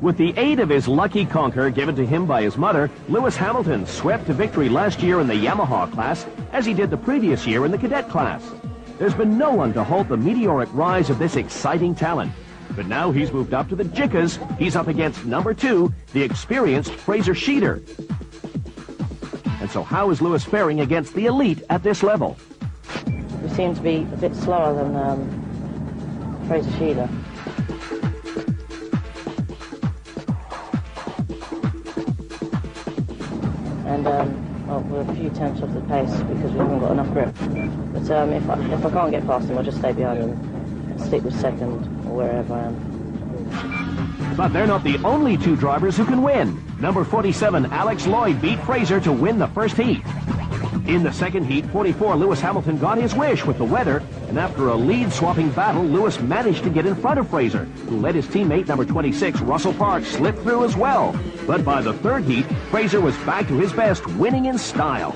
With the aid of his lucky conker given to him by his mother, Lewis Hamilton swept to victory last year in the Yamaha class, as he did the previous year in the cadet class. There's been no one to halt the meteoric rise of this exciting talent. But now he's moved up to the Jickas. He's up against number 2, the experienced Fraser Sheeter. And so how is Lewis faring against the elite at this level? We seem to be a bit slower than Fraser Sheeter. And well, we're a few tenths off the pace because we haven't got enough grip. But if I can't get past him, I'll just stay behind him and stick with second or wherever I am. But they're not the only 2 drivers who can win. Number 47, Alex Lloyd, beat Fraser to win the first heat. In the second heat, 44, Lewis Hamilton got his wish with the weather, and after a lead-swapping battle, Lewis managed to get in front of Fraser, who let his teammate, number 26, Russell Parks, slip through as well. But by the third heat, Fraser was back to his best, winning in style.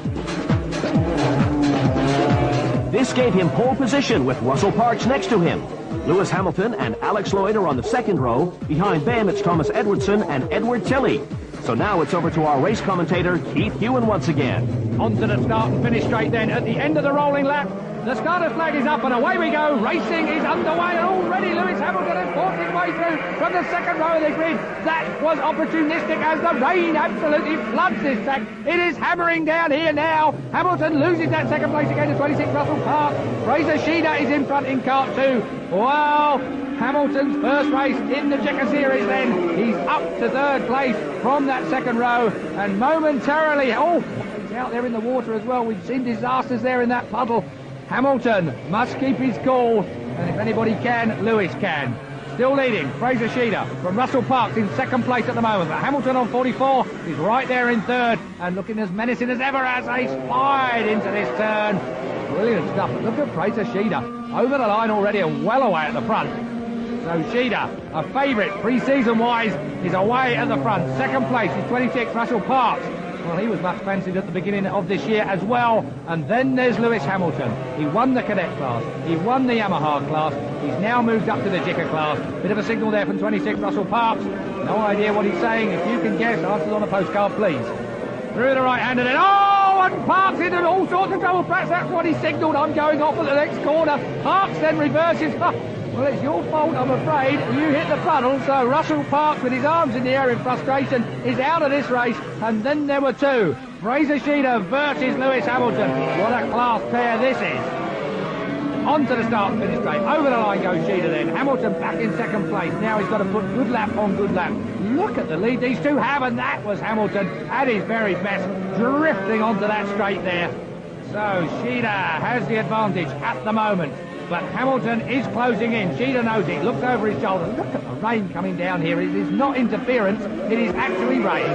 This gave him pole position with Russell Parks next to him. Lewis Hamilton and Alex Lloyd are on the second row. Behind them, it's Thomas Edwardson and Edward Tilley. So now it's over to our race commentator, Keith Ewan, once again. On to the start and finish straight then. At the end of the rolling lap, the starter flag is up and away we go. Racing is underway and already Lewis Hamilton has forced his way through from the second row of the grid. That was opportunistic as the rain absolutely floods this track. It is hammering down here now. Hamilton loses that second place again to 26 Russell Parks. Fraser Sheeter is in front in kart 2. Wow! Hamilton's first race in the Checker Series then. He's up to third place from that second row and momentarily, he's out there in the water as well. We've seen disasters there in that puddle. Hamilton must keep his cool, and if anybody can, Lewis can. Still leading, Fraser Sheeter from Russell Parks in second place at the moment, but Hamilton on 44 is right there in third and looking as menacing as ever as they slide into this turn. Brilliant stuff. Look at Fraser Sheeter over the line already and well away at the front. So Sheeter, a favourite pre-season wise, is away at the front. Second place is 26 Russell Parks. Well, he was much fancied at the beginning of this year as well. And then there's Lewis Hamilton. He won the cadet class. He won the Yamaha class. He's now moved up to the Jicker class. Bit of a signal there from 26 Russell Parks. No idea what he's saying. If you can guess, answers on a postcard, please. Through the right hand and then, and Parks into all sorts of trouble. Perhaps that's what he signalled. I'm going off at the next corner. Parks then reverses. Well, it's your fault, I'm afraid. You hit the puddle, so Russell Parks, with his arms in the air in frustration, is out of this race. And then there were 2. Fraser Sheeter versus Lewis Hamilton. What a class pair this is. On to the start and finish straight. Over the line goes Sheeter then. Hamilton back in second place. Now he's got to put good lap on good lap. Look at the lead these 2 have, and that was Hamilton at his very best, drifting onto that straight there. So Sheeter has the advantage at the moment. But Hamilton is closing in. Sheeter knows it. Looks over his shoulder. Look at the rain coming down here. It is not interference. It is actually rain.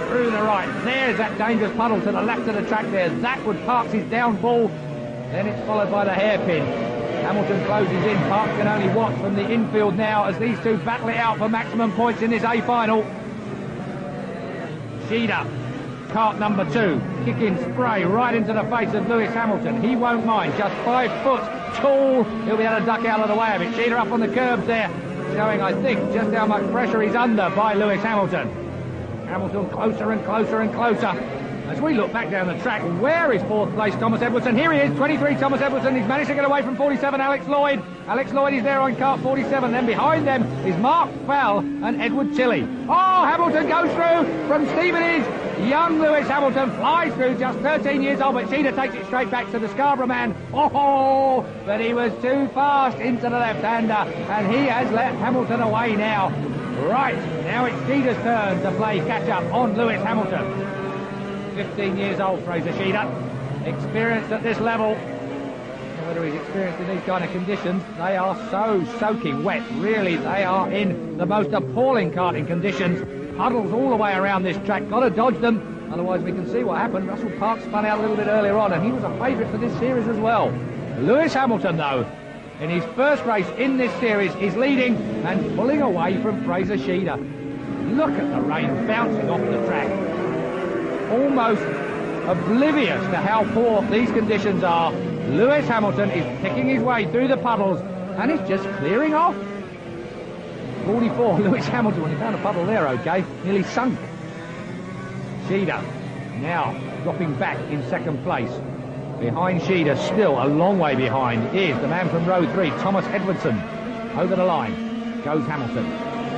Through the right. There's that dangerous puddle to the left of the track there. That would Parks his downfall. Then it's followed by the hairpin. Hamilton closes in. Parks can only watch from the infield now as these 2 battle it out for maximum points in this A final. Sheeter. Kart number 2, kicking spray right into the face of Lewis Hamilton. He won't mind, just 5 foot tall. He'll be able to duck out of the way of it. Sheeter up on the curbs there, showing, I think, just how much pressure he's under by Lewis Hamilton. Hamilton closer and closer and closer. As we look back down the track, where is 4th place Thomas Edwardson? Here he is, 23 Thomas Edwardson. He's managed to get away from 47 Alex Lloyd. Alex Lloyd is there on kart 47. Then behind them is Mark Fell and Edward Tilley. Oh, Hamilton goes through from Stevenage. Young Lewis Hamilton flies through, just 13 years old, but Sheeter takes it straight back to the Scarborough man. Oh, but he was too fast into the left-hander, and he has let Hamilton away now. Right, now it's Sheeter's turn to play catch-up on Lewis Hamilton. 15 years old, Fraser Sheeter, experienced at this level. Whether he's experienced in these kind of conditions, they are so soaking wet. Really, they are in the most appalling karting conditions. Puddles all the way around this track. Got to dodge them, otherwise we can see what happened. Russell Parks spun out a little bit earlier on, and he was a favourite for this series as well. Lewis Hamilton, though, in his first race in this series, is leading and pulling away from Fraser Sheeter. Look at the rain bouncing off the track. Almost oblivious to how poor these conditions are. Lewis Hamilton is picking his way through the puddles and is just clearing off. 44, Lewis Hamilton, when he found a puddle there, okay, nearly sunk. Sheeder now dropping back in second place. Behind Sheeder, still a long way behind, is the man from row 3, Thomas Edwardson. Over the line goes Hamilton.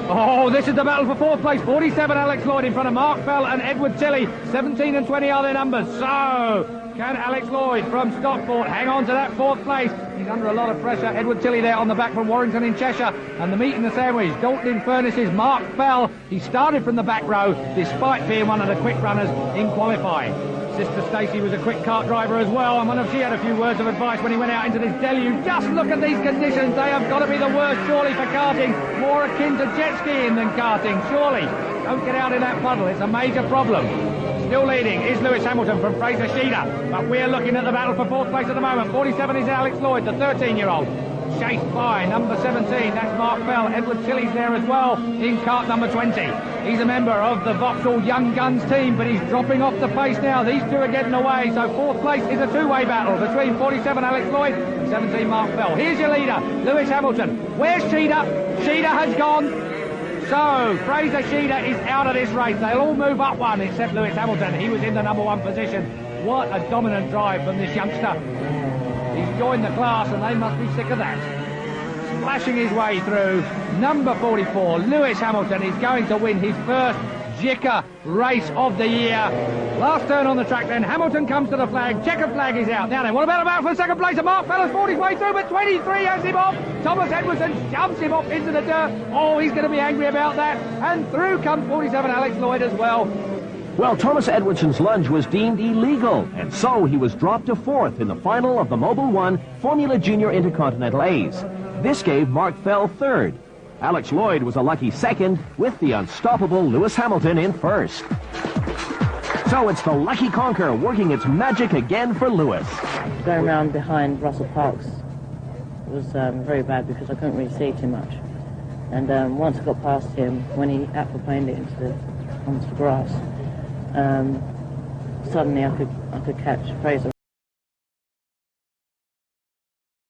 Oh, this is the battle for fourth place. 47, Alex Lloyd in front of Mark Fell and Edward Tilley. 17 and 20 are their numbers. So, can Alex Lloyd from Stockport hang on to that fourth place? He's under a lot of pressure. Edward Tilley there on the back from Warrington in Cheshire. And the meat and the sandwich, Dalton in Furnaces, Mark Fell. He started from the back row, despite being one of the quick runners in qualifying. Sister Stacey was a quick kart driver as well, and wonder if she had a few words of advice when he went out into this deluge. Just look at these conditions. They have got to be the worst, surely, for karting. More akin to jet skiing than karting, surely. Don't get out in that puddle. It's a major problem. Still leading is Lewis Hamilton from Fraser Sheeder, but we're looking at the battle for fourth place at the moment. 47 is Alex Lloyd, the 13-year-old. Chased by number 17, that's Mark Fell. Edward Tilley's there as well in kart number 20. He's a member of the Vauxhall Young Guns team, but he's dropping off the pace now. These two are getting away, so fourth place is a two-way battle between 47 Alex Lloyd and 17 Mark Fell. Here's your leader, Lewis Hamilton. Where's Sheeder? Sheeder has gone. So, Fraser Sheeder is out of this race. They'll all move up one except Lewis Hamilton. He was in the number 1 position. What a dominant drive from this youngster. He's joined the class and they must be sick of that. Splashing his way through, number 44, Lewis Hamilton is going to win his first Jicker race of the year. Last turn on the track then, Hamilton comes to the flag, checker flag is out. Now then, what about a battle for second place? And Mark Fell has fought his way through, but 23 has him off. Thomas Edwardson jumps him off into the dirt. Oh, he's going to be angry about that. And through comes 47 Alex Lloyd as well. Well, Thomas Edwardson's lunge was deemed illegal, and so he was dropped to 4th in the final of the Mobil 1 Formula Junior Intercontinental A's. This gave Mark Fell 3rd. Alex Lloyd was a lucky 2nd, with the unstoppable Lewis Hamilton in 1st. So it's the Lucky Conquer working its magic again for Lewis. Going around behind Russell Parks was very bad because I couldn't really see too much. And once I got past him, when he aquaplaned it onto the grass, suddenly I could catch Fraser.